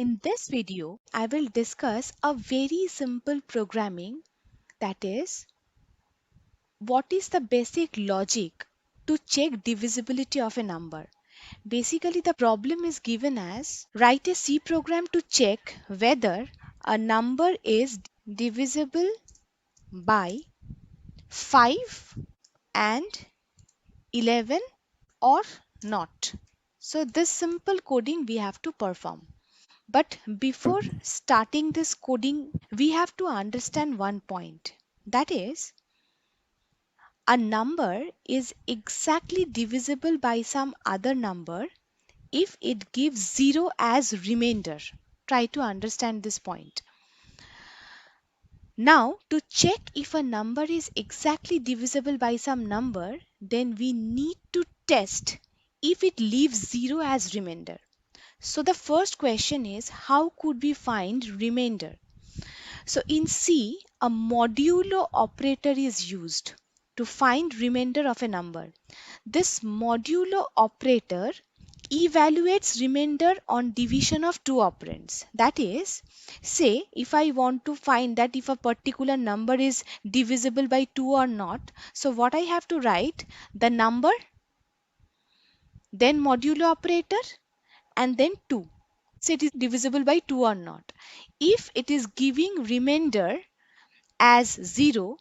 In this video, I will discuss a very simple programming, that is, what is the basic logic to check divisibility of a number. Basically, the problem is given as write a C program to check whether a number is divisible by 5 and 11 or not. So this simple coding we have to perform. But before starting this coding, we have to understand one point. That is, a number is exactly divisible by some other number if it gives 0 as remainder. Try to understand this point. Now, to check if a number is exactly divisible by some number, then we need to test if it leaves 0 as remainder. So the first question is, how could we find remainder? So in C, a modulo operator is used to find remainder of a number. This modulo operator evaluates remainder on division of two operands. That is, say if I want to find that if a particular number is divisible by 2 or not, so what I have to write, the number, then modulo operator, and then 2. So it is divisible by 2 or not. If it is giving remainder as 0,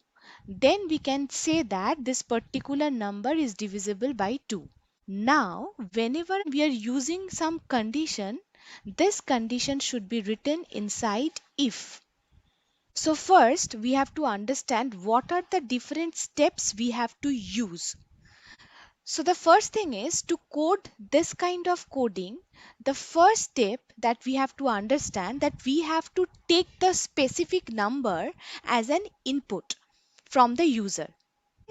then we can say that this particular number is divisible by 2. Now, whenever we are using some condition, this condition should be written inside if. So first, we have to understand what are the different steps we have to use. So the first thing is to code this kind of coding. The first step that we have to understand that we have to take the specific number as an input from the user.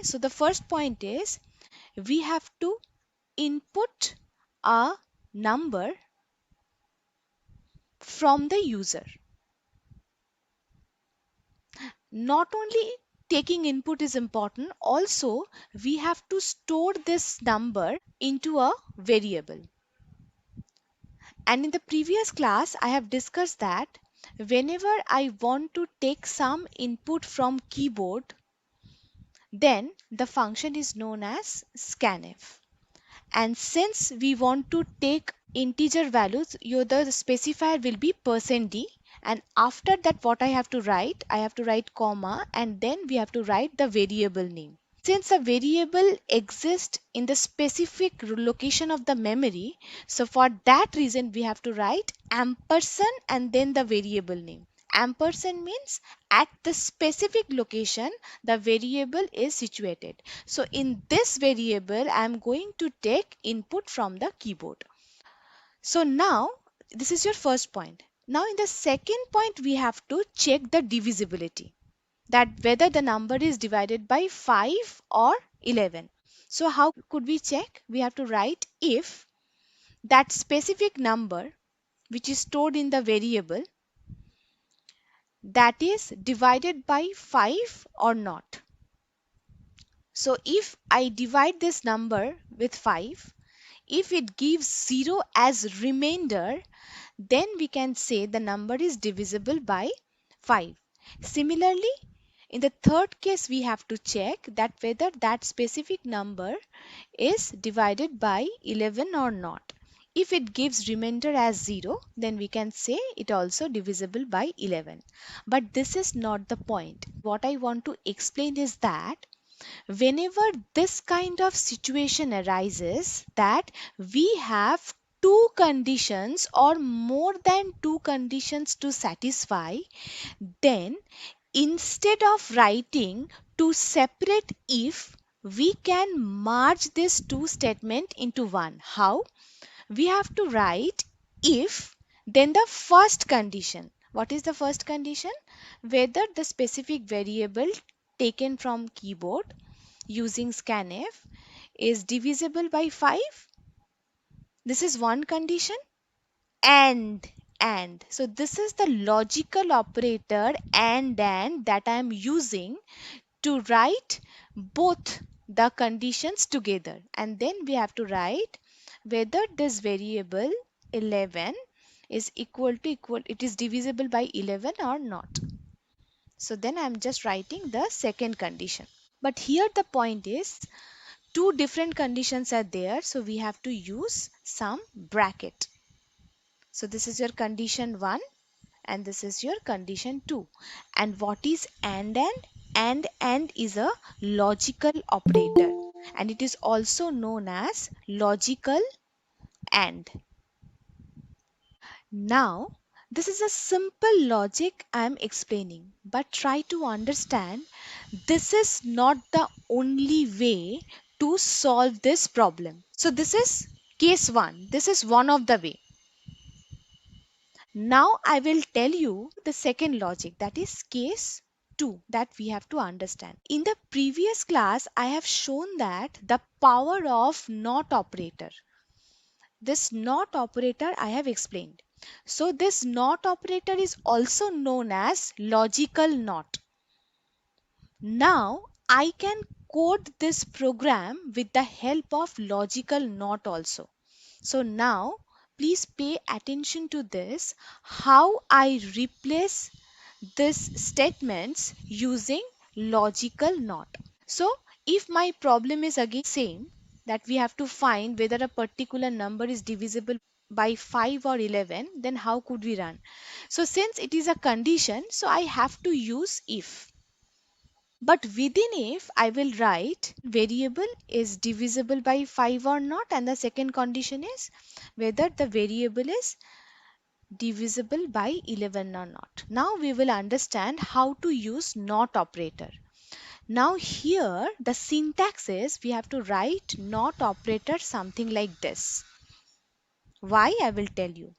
So the first point is we have to input a number from the user. Not only taking input is important, also we have to store this number into a variable. And in the previous class, I have discussed that whenever I want to take some input from keyboard, then the function is known as scanf. And since we want to take integer values, the specifier will be %d, and after that what I have to write comma, and then we have to write the variable name. Since a variable exists in the specific location of the memory, so for that reason we have to write ampersand and then the variable name. Ampersand means at the specific location the variable is situated. So in this variable I am going to take input from the keyboard. So now this is your first point. Now in the second point we have to check the divisibility, that whether the number is divided by 5 or 11. So how could we check? We have to write if that specific number which is stored in the variable, that is divided by 5 or not. So if I divide this number with 5, if it gives 0 as remainder, then we can say the number is divisible by 5. Similarly, in the third case, we have to check that whether that specific number is divided by 11 or not. If it gives remainder as 0, then we can say it also divisible by 11. But this is not the point. What I want to explain is that whenever this kind of situation arises, that we have two conditions or more than two conditions to satisfy, then instead of writing two separate if, we can merge these two statements into one. How? We have to write if, then the first condition. What is the first condition? Whether the specific variable taken from keyboard using scanf is divisible by 5. This is one condition. And so this is the logical operator and that I am using to write both the conditions together, and then we have to write whether this variable 11 is it is divisible by 11 or not. So then I'm just writing the second condition. But here the point is two different conditions are there, so we have to use some bracket. So this is your condition 1 and this is your condition 2. And what is and? And is a logical operator and it is also known as logical and. Now, this is a simple logic I am explaining, but try to understand this is not the only way to solve this problem. So this is case 1. This is one of the way. Now I will tell you the second logic, that is case 2, that we have to understand. In the previous class, I have shown that the power of not operator. This not operator I have explained. So this not operator is also known as logical not. Now I can code this program with the help of logical not also. So now please pay attention to this, how I replace these statements using logical not. So if my problem is again same, that we have to find whether a particular number is divisible by 5 or 11, then how could we run? So since it is a condition, so I have to use if. But within if, I will write variable is divisible by 5 or not, and the second condition is whether the variable is divisible by 11 or not. Now we will understand how to use not operator. Now here the syntax is we have to write not operator something like this. Why, I will tell you.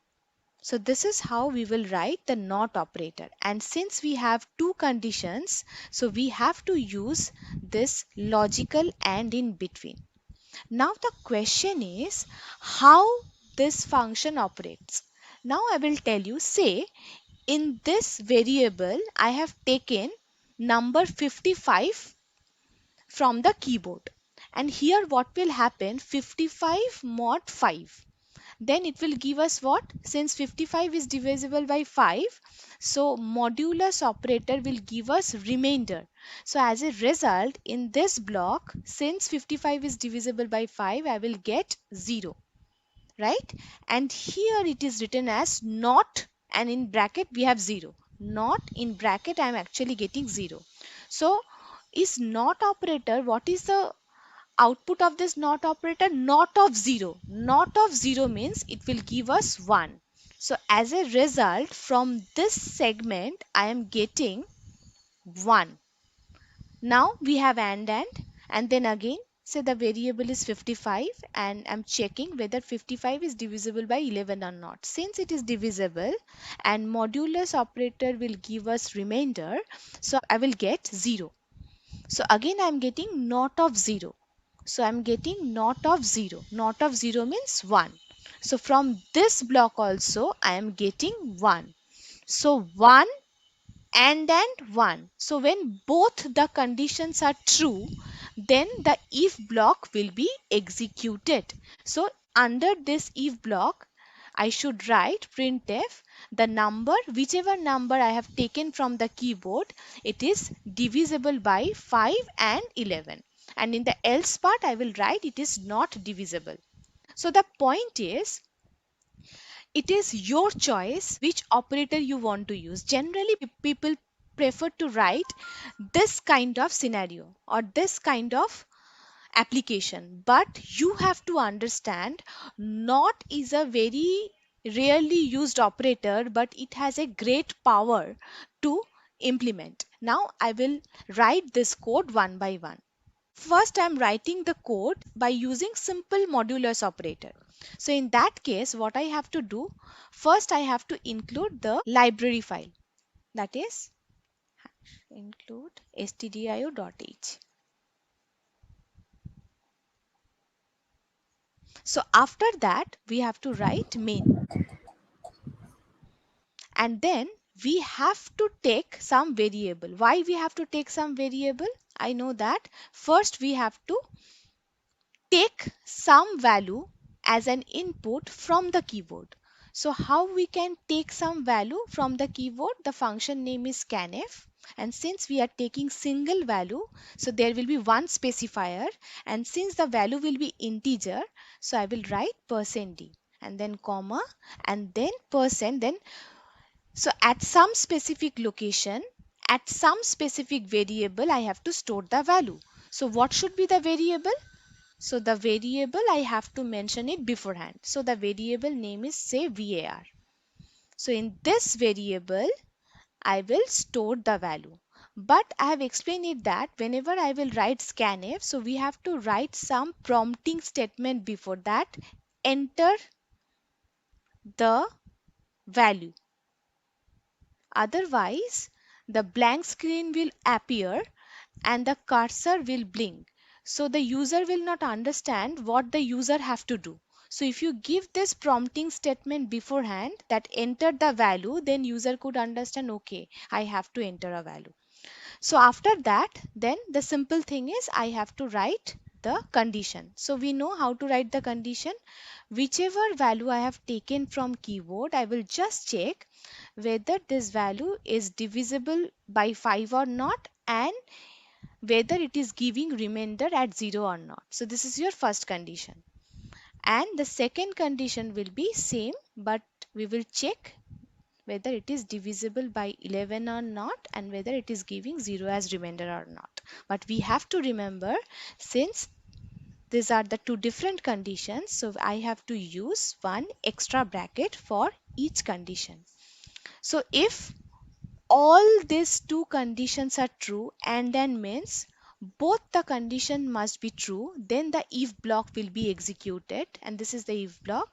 So this is how we will write the not operator, and since we have two conditions, so we have to use this logical and in between. Now the question is how this function operates. Now I will tell you, say in this variable I have taken number 55 from the keyboard, and here what will happen, 55 mod 5, then it will give us what, since 55 is divisible by 5, so modulus operator will give us remainder. So as a result, in this block, since 55 is divisible by 5, I will get 0, right? And here it is written as not, and in bracket we have 0, not, in bracket I am actually getting 0. So is not operator, what is the output of this not operator? Not of 0. Not of 0 means it will give us 1. So as a result, from this segment I am getting 1. Now we have and then again say the variable is 55 and I'm checking whether 55 is divisible by 11 or not. Since it is divisible and modulus operator will give us remainder, so I will get 0. So again I am getting not of 0. So I am getting not of 0. Not of 0 means 1. So from this block also I am getting 1. So 1 and 1. So when both the conditions are true, then the if block will be executed. So under this if block, I should write printf the number, whichever number I have taken from the keyboard, it is divisible by 5 and 11. And in the else part, I will write it is not divisible. So the point is, it is your choice which operator you want to use. Generally, people prefer to write this kind of scenario or this kind of application, but you have to understand not is a very rarely used operator, but it has a great power to implement. Now I will write this code one by one. First, I'm writing the code by using simple modulus operator. So in that case, what I have to do, first I have to include the library file, that is include stdio.h. So after that, we have to write main. And then we have to take some variable. Why we have to take some variable? I know that. First, we have to take some value as an input from the keyboard. So how we can take some value from the keyboard? The function name is scanf, and since we are taking single value, so there will be one specifier, and since the value will be integer, so I will write %d and then comma and then percent, then so at some specific location, at some specific variable, I have to store the value. So what should be the variable? So the variable I have to mention it beforehand. So the variable name is say var. So in this variable, I will store the value. But I have explained it that whenever I will write scanf, so we have to write some prompting statement before that. Enter the value. Otherwise, the blank screen will appear and the cursor will blink. So the user will not understand what the user have to do. So if you give this prompting statement beforehand that enter the value, then user could understand, okay, I have to enter a value. So after that, then the simple thing is I have to write the condition. So we know how to write the condition. Whichever value I have taken from keyboard, I will just check whether this value is divisible by 5 or not, and whether it is giving remainder at 0 or not. So this is your first condition. And the second condition will be same, but we will check whether it is divisible by 11 or not, and whether it is giving 0 as remainder or not. But we have to remember, since these are the two different conditions, so I have to use one extra bracket for each condition. So if all these two conditions are true, and then means both the condition must be true, then the if block will be executed, and this is the if block,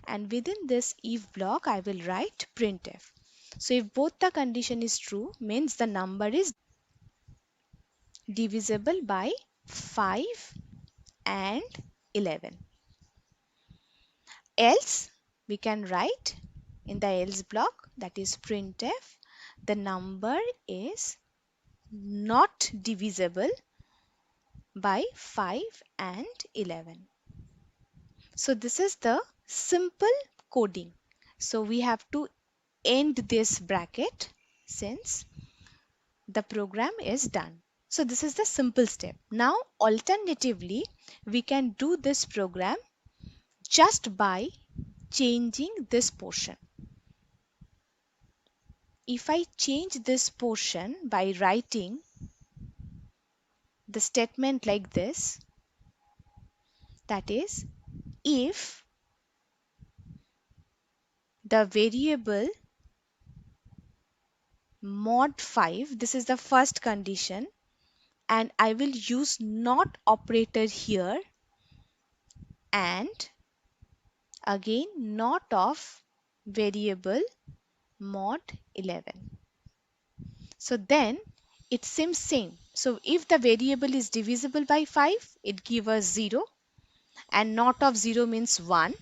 and within this if block I will write printf. So if both the condition is true, means the number is divisible by 5 and 11. Else we can write in the else block, that is printf, the number is not divisible by 5 and 11. So this is the simple coding. So we have to end this bracket since the program is done. So this is the simple step. Now alternatively, we can do this program just by changing this portion. If I change this portion by writing the statement like this, that is, if the variable mod 5, this is the first condition, and I will use not operator here, and again not of variable mod 11. So then it seems same. So if the variable is divisible by 5, it gives us 0, and not of 0 means 1.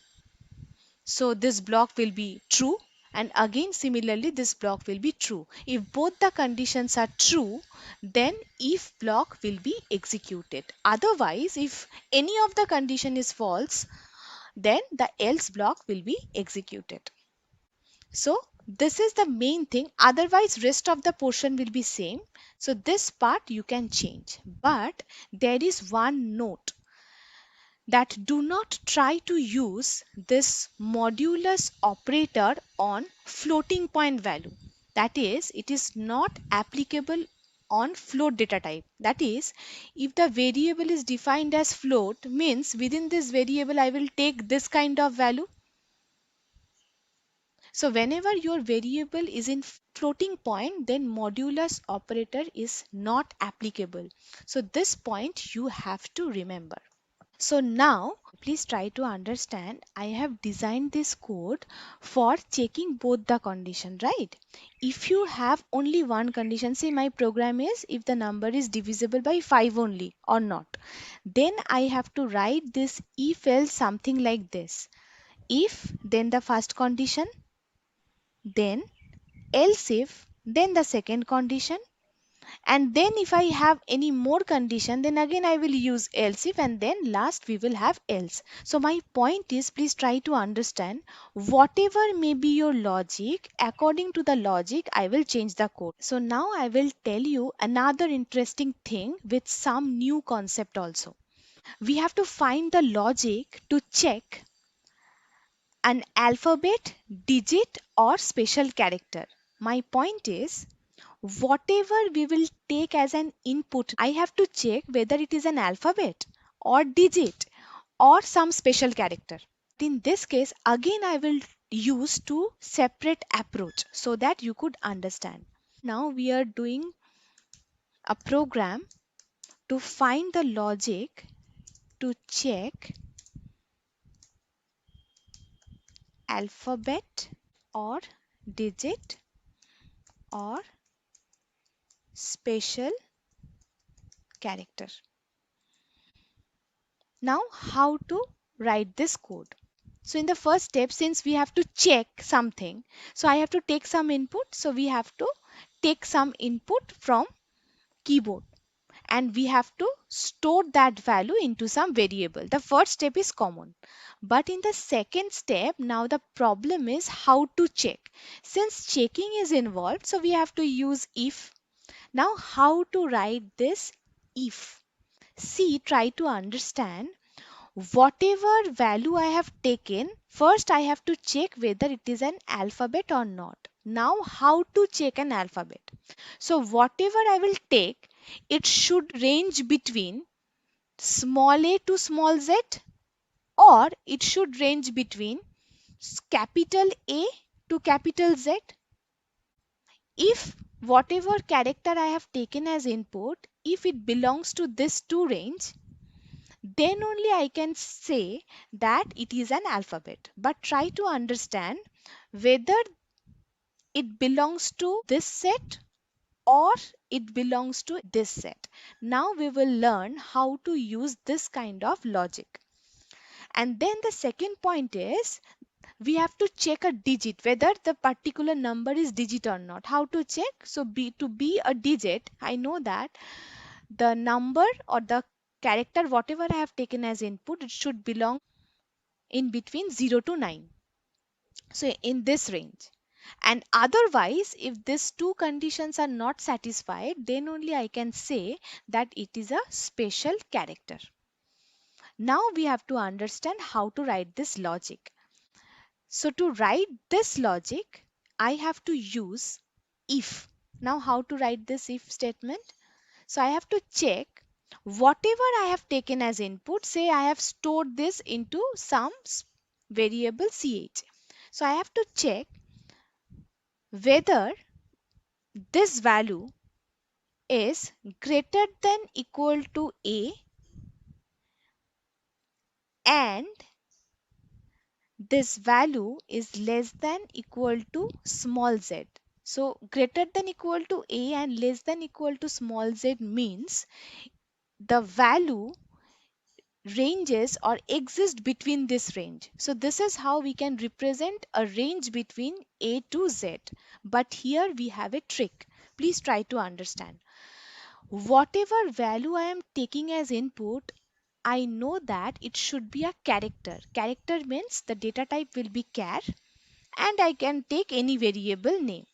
So this block will be true, and again similarly this block will be true. If both the conditions are true, then if block will be executed. Otherwise, if any of the condition is false, then the else block will be executed. So this is the main thing, otherwise rest of the portion will be same. So this part you can change, but there is one note, that do not try to use this modulus operator on floating point value. That is, it is not applicable on float data type. That is, if the variable is defined as float, means within this variable I will take this kind of value. So whenever your variable is in floating point, then modulus operator is not applicable. So this point you have to remember. So now please try to understand, I have designed this code for checking both the condition, right? If you have only one condition, say my program is if the number is divisible by 5 only or not, then I have to write this if else something like this. If, then the first condition, then else if, then the second condition, And then if I have any more condition, then again I will use else if, and then last we will have else. So my point is, please try to understand whatever may be your logic, according to the logic I will change the code. So now I will tell you another interesting thing with some new concept also. We have to find the logic to check an alphabet, digit or special character. My point is, whatever we will take as an input, I have to check whether it is an alphabet or digit or some special character. In this case, again I will use two separate approach so that you could understand. Now we are doing a program to find the logic to check alphabet or digit or special character. Now how to write this code? So in the first step, since we have to check something, so I have to take some input. So we have to take some input from keyboard and we have to store that value into some variable. The first step is common. But in the second step, now the problem is how to check. Since checking is involved, so we have to use if. Now how to write this if? See, try to understand. Whatever value I have taken, first I have to check whether it is an alphabet or not. Now how to check an alphabet? So whatever I will take, it should range between small a to small z, or it should range between capital A to capital Z. If whatever character I have taken as input, if it belongs to this two range, then only I can say that it is an alphabet. But try to understand whether it belongs to this set or it belongs to this set. Now we will learn how to use this kind of logic. And then the second point is, we have to check a digit, whether the particular number is digit or not. How to check? So to be a digit, I know that the number or the character, whatever I have taken as input, it should belong in between 0 to 9. So in this range. And otherwise, if these two conditions are not satisfied, then only I can say that it is a special character. Now we have to understand how to write this logic. So to write this logic, I have to use if. Now how to write this if statement? So I have to check whatever I have taken as input. Say I have stored this into some variable ch. So I have to check whether this value is greater than equal to a and this value is less than equal to small z. So greater than equal to a and less than equal to small z means the value ranges or exist between this range. So this is how we can represent a range between a to z. But here we have a trick. Please try to understand. Whatever value I am taking as input, I know that it should be a character. Character means the data type will be char and I can take any variable name.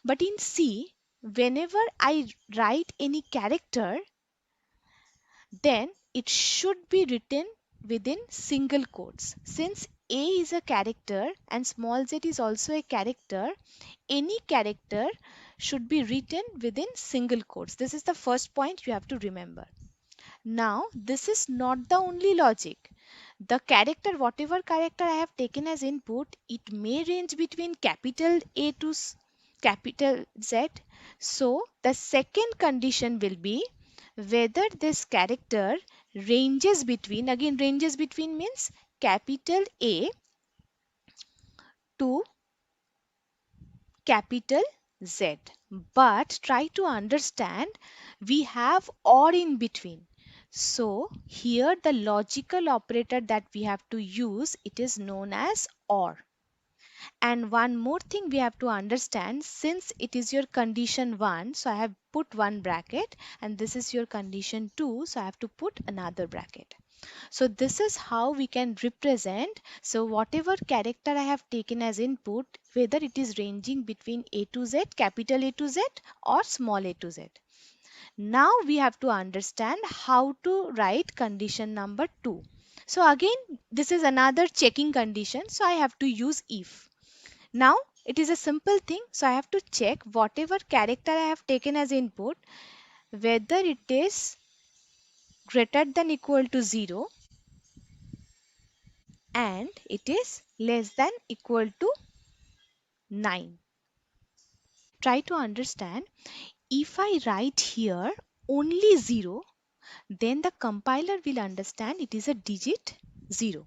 But in C, whenever I write any character, then it should be written within single quotes. Since A is a character and small z is also a character, any character should be written within single quotes. This is the first point you have to remember. Now, this is not the only logic. The character, whatever character I have taken as input, it may range between capital A to capital Z. So, the second condition will be whether this character ranges between, again ranges between means capital A to capital Z. But try to understand, we have or in between. So here the logical operator that we have to use, it is known as or. And one more thing we have to understand, since it is your condition 1, so I have put one bracket, and this is your condition 2, so I have to put another bracket. So this is how we can represent. So whatever character I have taken as input, whether it is ranging between A to Z, capital A to Z, or small a to Z. Now we have to understand how to write condition number 2. So again, this is another checking condition. So I have to use if. Now it is a simple thing. So I have to check whatever character I have taken as input, whether it is greater than equal to 0 and it is less than equal to 9. Try to understand, if I write here only 0, then the compiler will understand it is a digit 0.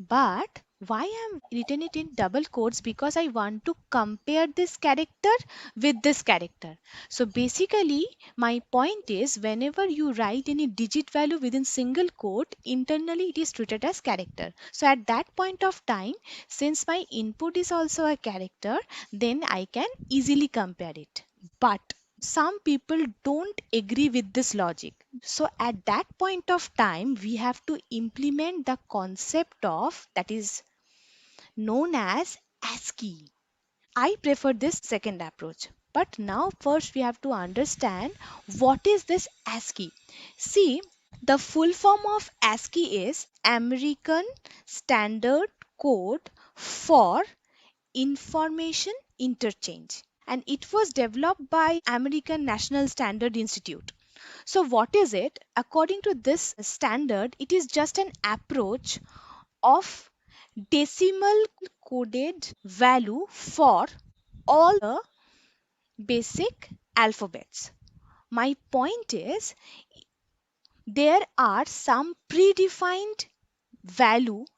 But why I am written it in double quotes? Because I want to compare this character with this character. So basically my point is, whenever you write any digit value within single quote, internally it is treated as character. So at that point of time, since my input is also a character, then I can easily compare it. But some people don't agree with this logic. So at that point of time, we have to implement the concept of that is known as ASCII. I prefer this second approach. But now first we have to understand what is this ASCII. See, the full form of ASCII is American Standard Code for Information Interchange, and it was developed by American National Standard Institute. So what is it? According to this standard, it is just an approach of decimal coded value for all the basic alphabets. My point is, there are some predefined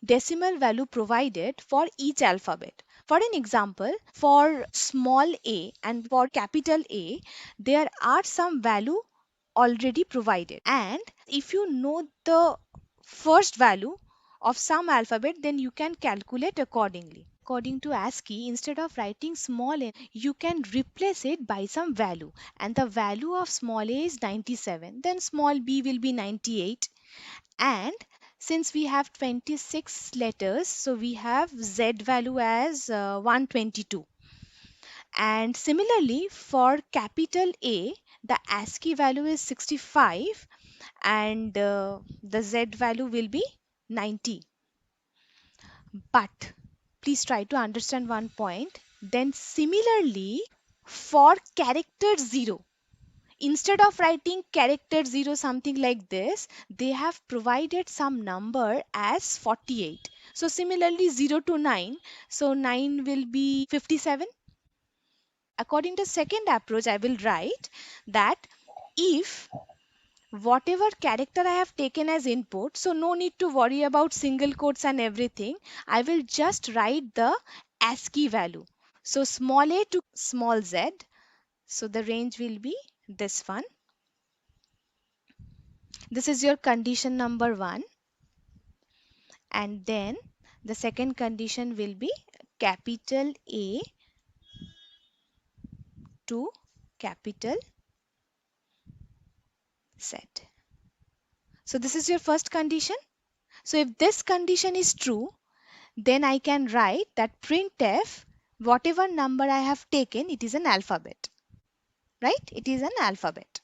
decimal value provided for each alphabet. For an example, for small a and for capital A, there are some value already provided. And if you know the first value of some alphabet, then you can calculate accordingly. According to ASCII, instead of writing small a, you can replace it by some value. And the value of small a is 97. Then small b will be 98. And since we have 26 letters, so we have Z value as 122. And similarly, for capital A, the ASCII value is 65 and the Z value will be 90. But please try to understand one point. Then similarly, for character 0, instead of writing character 0 something like this, they have provided some number as 48. So similarly 0 to 9, so 9 will be 57. According to second approach, I will write that if whatever character I have taken as input, so no need to worry about single quotes and everything. I will just write the ASCII value. So small a to small z. So the range will be this one. This is your condition number 1. And then the second condition will be capital A to capital Z. So this is your first condition. So if this condition is true, then I can write that printf, whatever number I have taken, it is an alphabet. Right? It is an alphabet.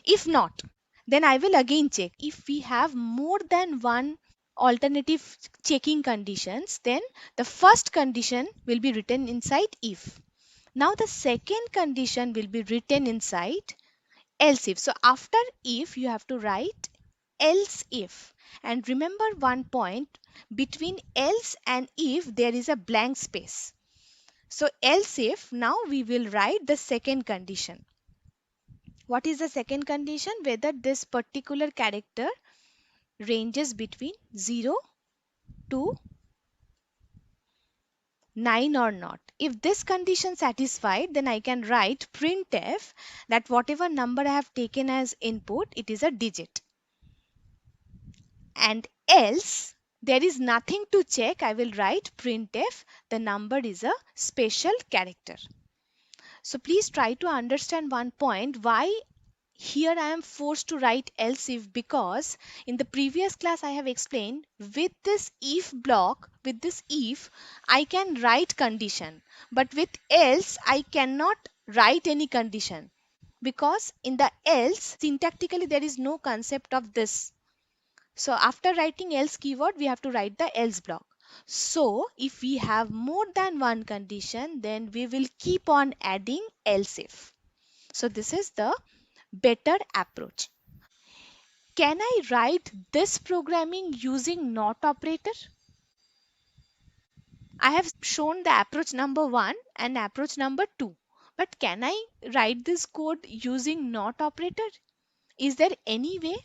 If not, then I will again check. If we have more than one alternative checking conditions, then the first condition will be written inside if. Now the second condition will be written inside else if. So after if, you have to write else if. And remember one point, between else and if there is a blank space. So else if, now we will write the second condition. What is the second condition? Whether this particular character ranges between 0 to 9 or not. If this condition satisfied, then I can write printf that whatever number I have taken as input, it is a digit. And else, There is nothing to check. I will write printf. The number is a special character. So please try to understand one point. Why here I am forced to write else if, because in the previous class I have explained with this if block, with this if I can write condition, but with else I cannot write any condition, because in the else syntactically there is no concept of this. So after writing else keyword we have to write the else block. So if we have more than one condition, then we will keep on adding else if. So this is the better approach. Can I write this programming using not operator? I have shown the approach number 1 and approach number 2. But can I write this code using not operator? Is there any way?